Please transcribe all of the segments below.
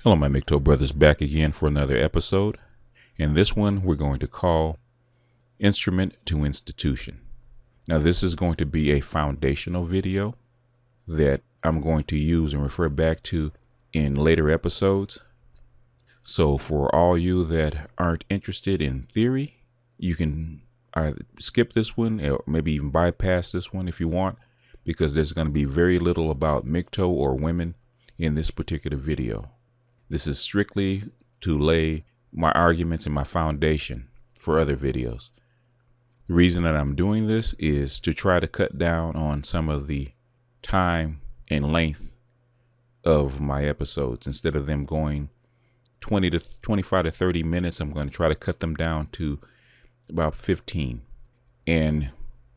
Hello, my MGTOW brothers, back again for another episode. And this one we're going to call Instrument to Institution. Now, this is going to be a foundational video that I'm going to use and refer back to in later episodes. So for all you that aren't interested in theory, you can either skip this one or maybe even bypass this one if you want, because there's going to be very little about MGTOW or women in this particular video. This is strictly to lay my arguments and my foundation for other videos. The reason that I'm doing this is to try to cut down on some of the time and length of my episodes. Instead of them going 25 to 30 minutes, I'm going to try to cut them down to about 15. And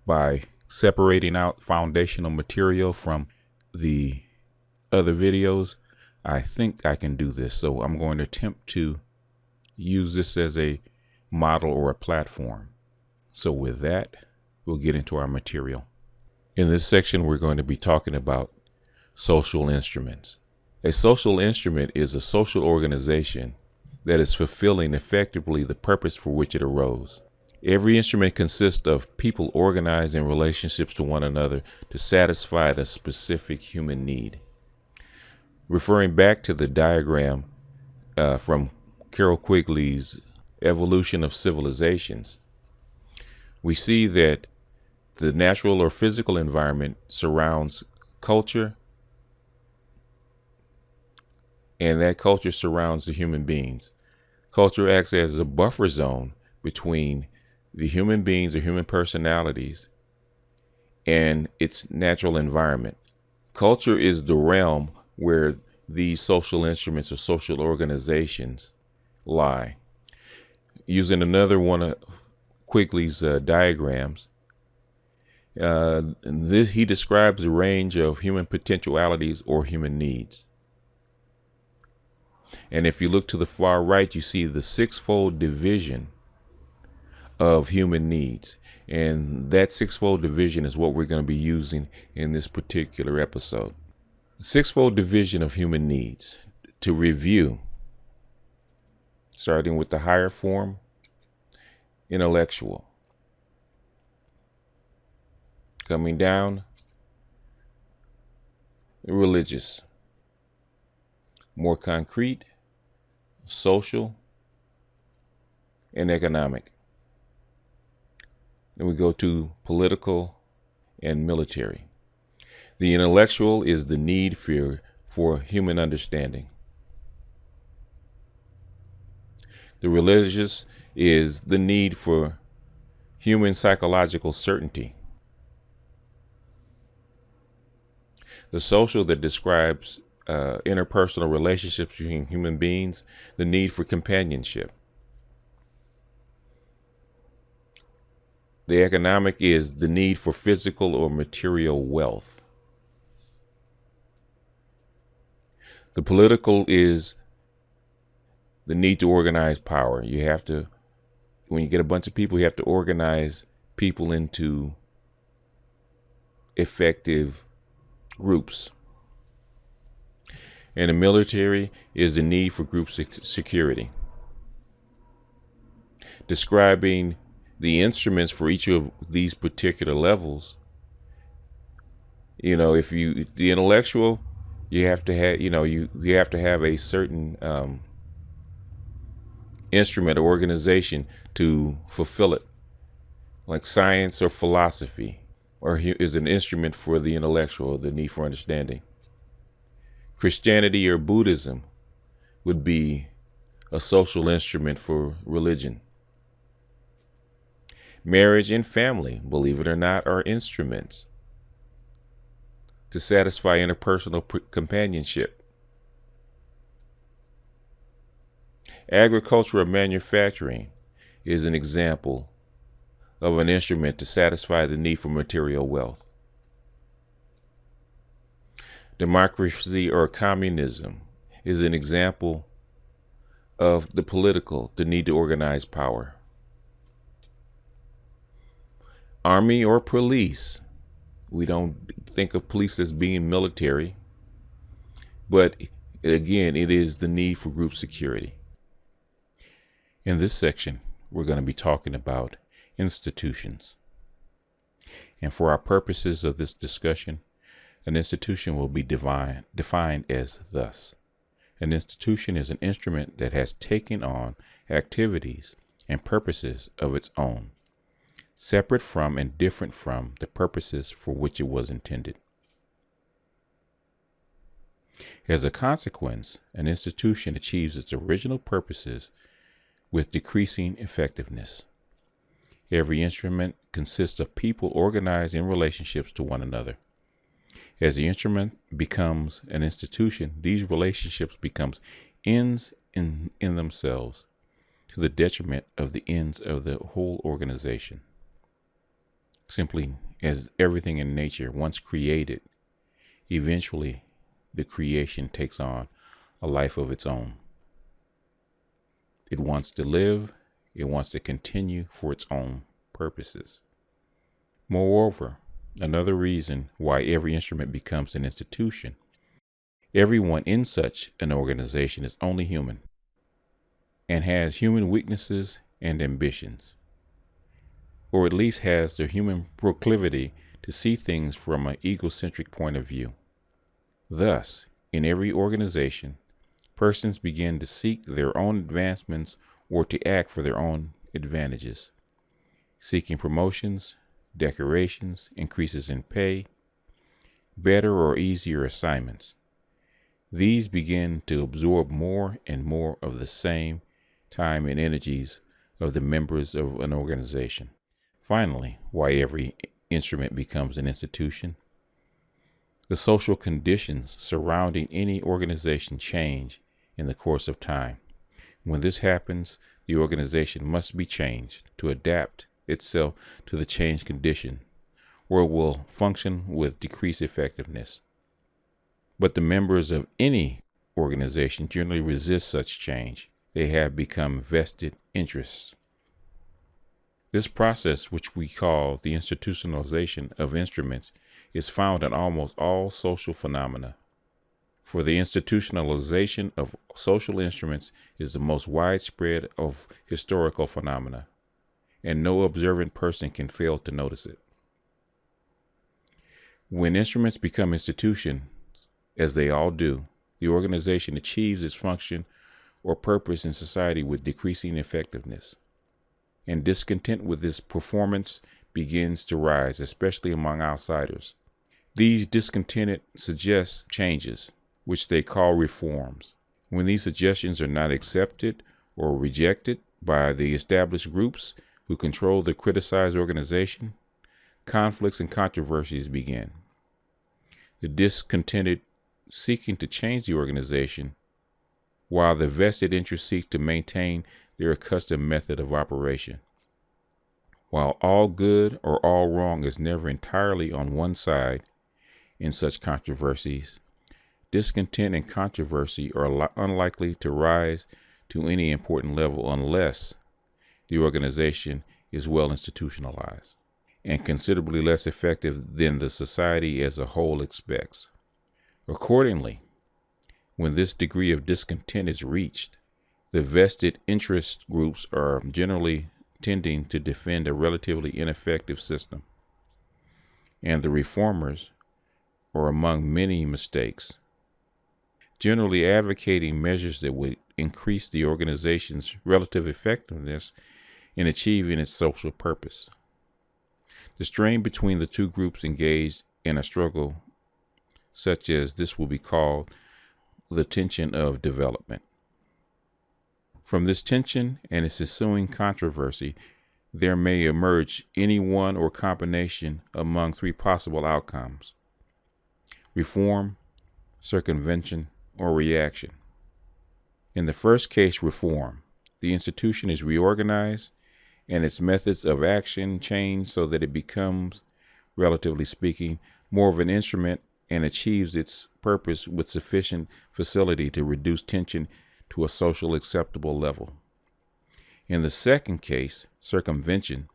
by separating out foundational material from the other videos, I think I can do this. So I'm going to attempt to use this as a model or a platform. So with that, we'll get into our material. In this section, we're going to be talking about social instruments. A social instrument is a social organization that is fulfilling effectively the purpose for which it arose. Every instrument consists of people organized in relationships to one another to satisfy a specific human need. Referring back to the diagram from Carol Quigley's Evolution of Civilizations, we see that the natural or physical environment surrounds culture, and that culture surrounds the human beings. Culture acts as a buffer zone between the human beings or human personalities and its natural environment. Culture is the realm where these social instruments or social organizations lie. Using another one of Quigley's diagrams, he describes a range of human potentialities or human needs. And if you look to the far right, you see the sixfold division of human needs. And that sixfold division is what we're going to be using in this particular episode. Sixfold division of human needs. To review, starting with the higher form, intellectual. Coming down, religious. More concrete, social, and economic. Then we go to political and military. The intellectual is the need for human understanding. The religious is the need for human psychological certainty. The social that describes interpersonal relationships between human beings, the need for companionship. The economic is the need for physical or material wealth. The political is the need to organize power. You have to, when you get a bunch of people, you have to organize people into effective groups. And the military is the need for group security. Describing the instruments for each of these particular levels, if the intellectual, you have to have, you have to have a certain instrument or organization to fulfill it, like science or philosophy, or is an instrument for the intellectual, the need for understanding. Christianity or Buddhism would be a social instrument for religion. Marriage and family, believe it or not, are instruments to satisfy interpersonal companionship. Agriculture or manufacturing is an example of an instrument to satisfy the need for material wealth. Democracy or communism is an example of the political, the need to organize power. Army or police, we don't think of police as being military, but Again, it is the need for group security. In this section, we're going to be talking about institutions. And for our purposes of this discussion, an institution will be defined as thus. An institution is an instrument that has taken on activities and purposes of its own, separate from and different from the purposes for which it was intended. As a consequence, an institution achieves its original purposes with decreasing effectiveness. Every instrument consists of people organized in relationships to one another. As the instrument becomes an institution, these relationships become ends in themselves, to the detriment of the ends of the whole organization. Simply as everything in nature, once created, eventually the creation takes on a life of its own. It wants to live, it wants to continue for its own purposes. Moreover, another reason why every instrument becomes an institution, everyone in such an organization is only human and has human weaknesses and ambitions, or at least has the human proclivity to see things from an egocentric point of view. Thus, in every organization, persons begin to seek their own advancements or to act for their own advantages, seeking promotions, decorations, increases in pay, better or easier assignments. These begin to absorb more and more of the same time and energies of the members of an organization. Finally, why every instrument becomes an institution. The social conditions surrounding any organization change in the course of time. When this happens, the organization must be changed to adapt itself to the changed condition, or it will function with decreased effectiveness. But the members of any organization generally resist such change. They have become vested interests. This process, which we call the institutionalization of instruments, is found in almost all social phenomena. For the institutionalization of social instruments is the most widespread of historical phenomena, and no observant person can fail to notice it. When instruments become institutions, as they all do, the organization achieves its function or purpose in society with decreasing effectiveness, and discontent with this performance begins to rise, especially among outsiders. These discontented suggest changes, which they call reforms. When these suggestions are not accepted or rejected by the established groups who control the criticized organization, conflicts and controversies begin. The discontented seeking to change the organization, while the vested interests seek to maintain their accustomed method of operation. While all good or all wrong is never entirely on one side in such controversies, discontent and controversy are unlikely to rise to any important level unless the organization is well institutionalized and considerably less effective than the society as a whole expects. Accordingly, when this degree of discontent is reached, the vested interest groups are generally tending to defend a relatively ineffective system, and the reformers are among many mistakes, generally advocating measures that would increase the organization's relative effectiveness in achieving its social purpose. The strain between the two groups engaged in a struggle such as this will be called the tension of development. From this tension and its ensuing controversy, there may emerge any one or combination among three possible outcomes: reform, circumvention, or reaction. In the first case, reform, the institution is reorganized and its methods of action change so that it becomes, relatively speaking, more of an instrument and achieves its purpose with sufficient facility to reduce tension to a social acceptable level. In the second case, circumvention,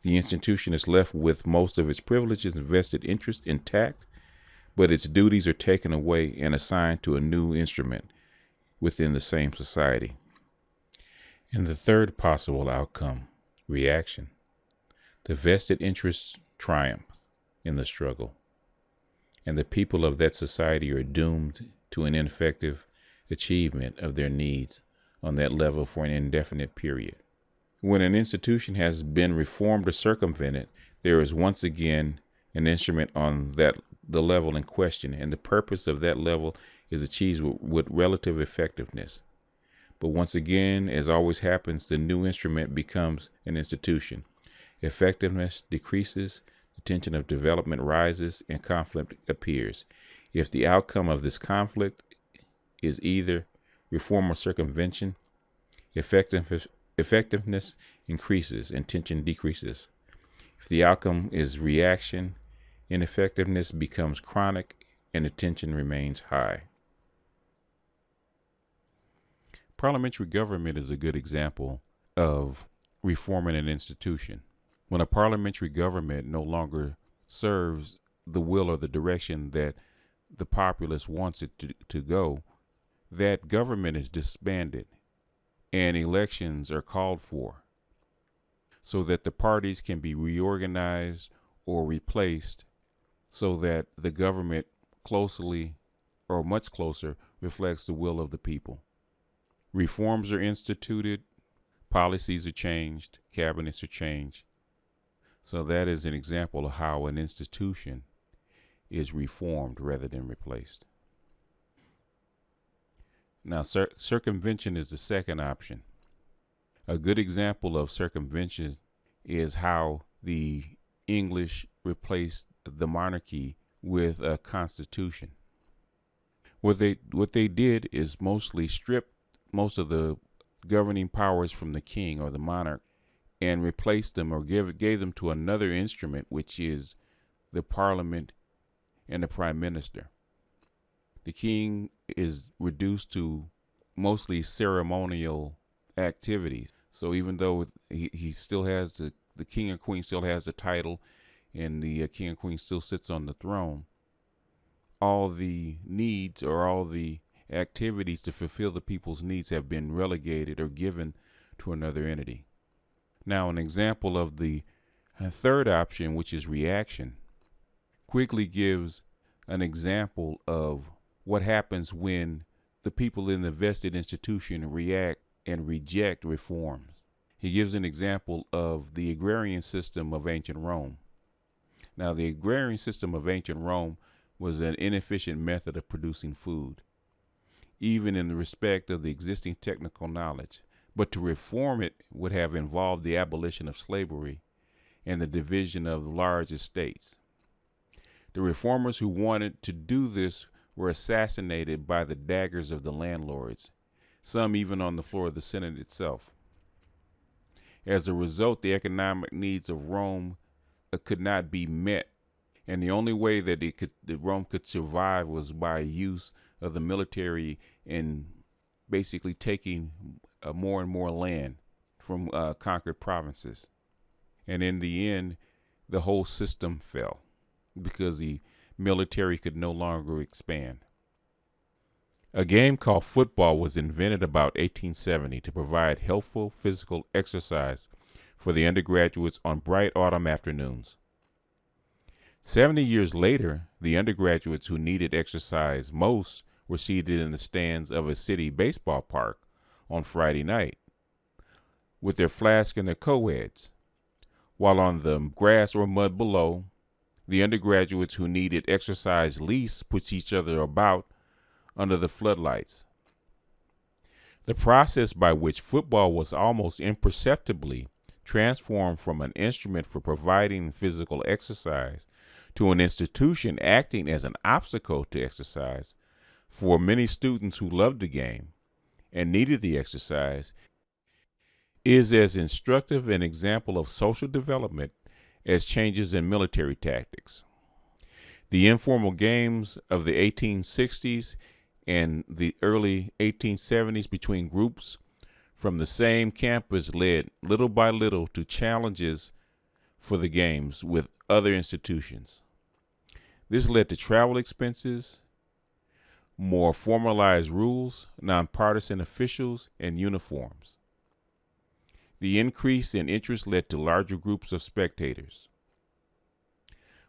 the institution is left with most of its privileges and vested interest intact, but its duties are taken away and assigned to a new instrument within the same society. And the third possible outcome, reaction. The vested interests triumph in the struggle, and the people of that society are doomed to an ineffective achievement of their needs on that level for an indefinite period. When an institution has been reformed or circumvented, there is once again an instrument on the level in question, and the purpose of that level is achieved with relative effectiveness. But once again, as always happens, the new instrument becomes an institution. Effectiveness decreases, the tension of development rises, and conflict appears. If the outcome of this conflict is either reform or circumvention, effectiveness increases and tension decreases. If the outcome is reaction, ineffectiveness becomes chronic and the tension remains high. Parliamentary government is a good example of reforming an institution. When a parliamentary government no longer serves the will or the direction that the populace wants it to go, that government is disbanded and elections are called for so that the parties can be reorganized or replaced so that the government closely or much closer reflects the will of the people. Reforms are instituted, policies are changed, cabinets are changed. So that is an example of how an institution is reformed rather than replaced. Now, circumvention is the second option. A good example of circumvention is how the English replaced the monarchy with a constitution. What they did is mostly strip most of the governing powers from the king or the monarch and replaced them or gave them to another instrument, which is the parliament and the prime minister. The king is reduced to mostly ceremonial activities. So even though he still has the king or queen still has the title and the king or queen still sits on the throne, all the needs or all the activities to fulfill the people's needs have been relegated or given to another entity. Now, an example of the third option, which is reaction, quickly gives an example of what happens when the people in the vested institution react and reject reforms. He gives an example of the agrarian system of ancient Rome. Now, the agrarian system of ancient Rome was an inefficient method of producing food, even in the respect of the existing technical knowledge. But to reform it would have involved the abolition of slavery and the division of large estates. The reformers who wanted to do this were assassinated by the daggers of the landlords, some even on the floor of the Senate itself. As a result, the economic needs of Rome could not be met, and the only way that Rome could survive was by use of the military and basically taking more and more land from conquered provinces. And in the end, the whole system fell because the military could no longer expand. A game called football was invented about 1870 to provide healthful physical exercise for the undergraduates on bright autumn afternoons. 70 years later, the undergraduates who needed exercise most were seated in the stands of a city baseball park on Friday night with their flask and their co-eds, while on the grass or mud below, the undergraduates who needed exercise least pushed each other about under the floodlights. The process by which football was almost imperceptibly transformed from an instrument for providing physical exercise to an institution acting as an obstacle to exercise for many students who loved the game and needed the exercise is as instructive an example of social development as changes in military tactics. The informal games of the 1860s and the early 1870s between groups from the same campus led little by little to challenges for the games with other institutions. This led to travel expenses, more formalized rules, nonpartisan officials, and uniforms. The increase in interest led to larger groups of spectators.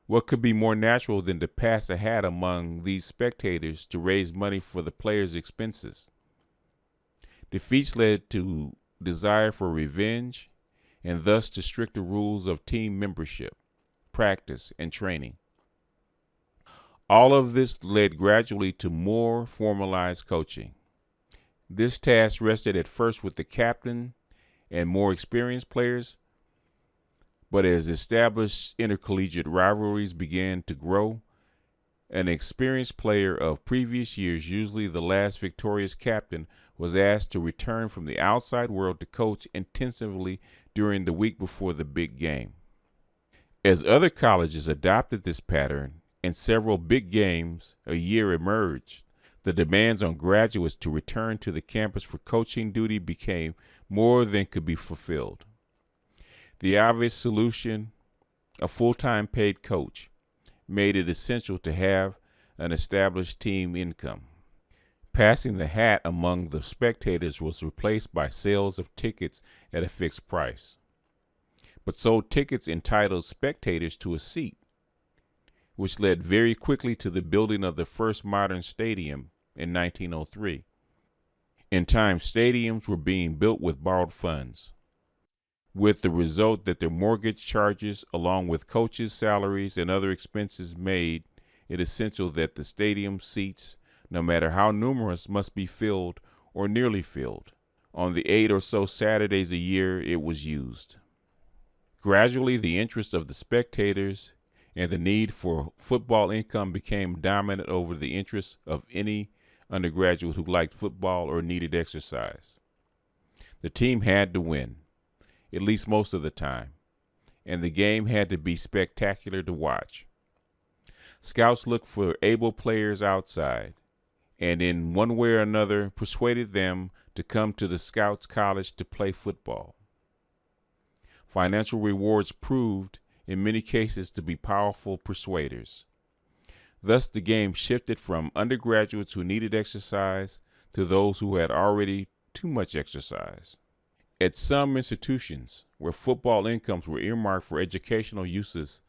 What could be more natural than to pass a hat among these spectators to raise money for the players' expenses? Defeats led to desire for revenge and thus to stricter rules of team membership, practice, and training. All of this led gradually to more formalized coaching. This task rested at first with the captain and more experienced players, but as established intercollegiate rivalries began to grow, an experienced player of previous years, usually the last victorious captain, was asked to return from the outside world to coach intensively during the week before the big game. As other colleges adopted this pattern and several big games a year emerged, the demands on graduates to return to the campus for coaching duty became more than could be fulfilled. The obvious solution, a full-time paid coach, made it essential to have an established team income. Passing the hat among the spectators was replaced by sales of tickets at a fixed price. But sold tickets entitled spectators to a seat, which led very quickly to the building of the first modern stadium in 1903. In time, stadiums were being built with borrowed funds, with the result that their mortgage charges, along with coaches' salaries and other expenses, made it essential that the stadium seats, no matter how numerous, must be filled or nearly filled on the 8 or so Saturdays a year it was used. Gradually, the interest of the spectators and the need for football income became dominant over the interests of any undergraduate who liked football or needed exercise. The team had to win, at least most of the time, and the game had to be spectacular to watch. Scouts looked for able players outside, and in one way or another persuaded them to come to the Scouts College to play football. Financial rewards proved, in many cases, to be powerful persuaders. Thus, the game shifted from undergraduates who needed exercise to those who had already too much exercise. At some institutions where football incomes were earmarked for educational uses,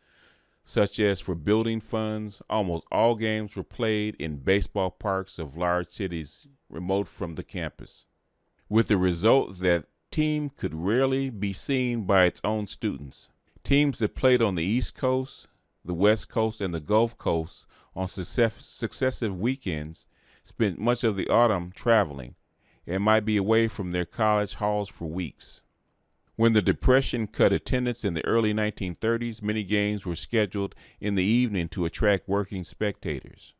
such as for building funds, almost all games were played in baseball parks of large cities remote from the campus, with the result that team could rarely be seen by its own students. Teams that played on the East Coast, the West Coast, and the Gulf Coast on successive weekends spent much of the autumn traveling and might be away from their college halls for weeks. When the Depression cut attendance in the early 1930s, many games were scheduled in the evening to attract working spectators.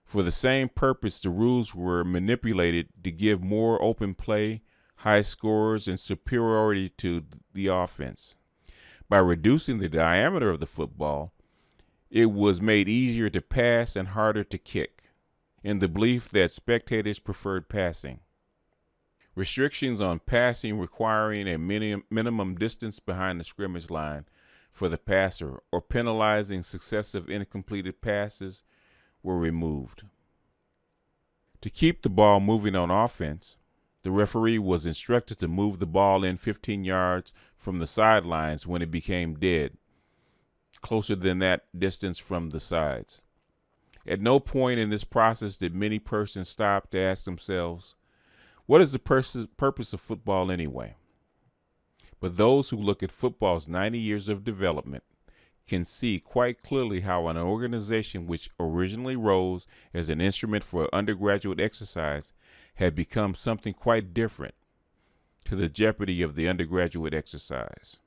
For the same purpose, the rules were manipulated to give more open play, high scores, and superiority to the offense. By reducing the diameter of the football, it was made easier to pass and harder to kick, in the belief that spectators preferred passing. Restrictions on passing requiring a minimum distance behind the scrimmage line for the passer or penalizing successive incompleted passes were removed. To keep the ball moving on offense, the referee was instructed to move the ball in 15 yards from the sidelines when it became dead, closer than that distance from the sides. At no point in this process did many persons stop to ask themselves, what is the purpose of football anyway? But those who look at football's 90 years of development can see quite clearly how an organization which originally rose as an instrument for undergraduate exercise had become something quite different, to the jeopardy of the undergraduate exercise.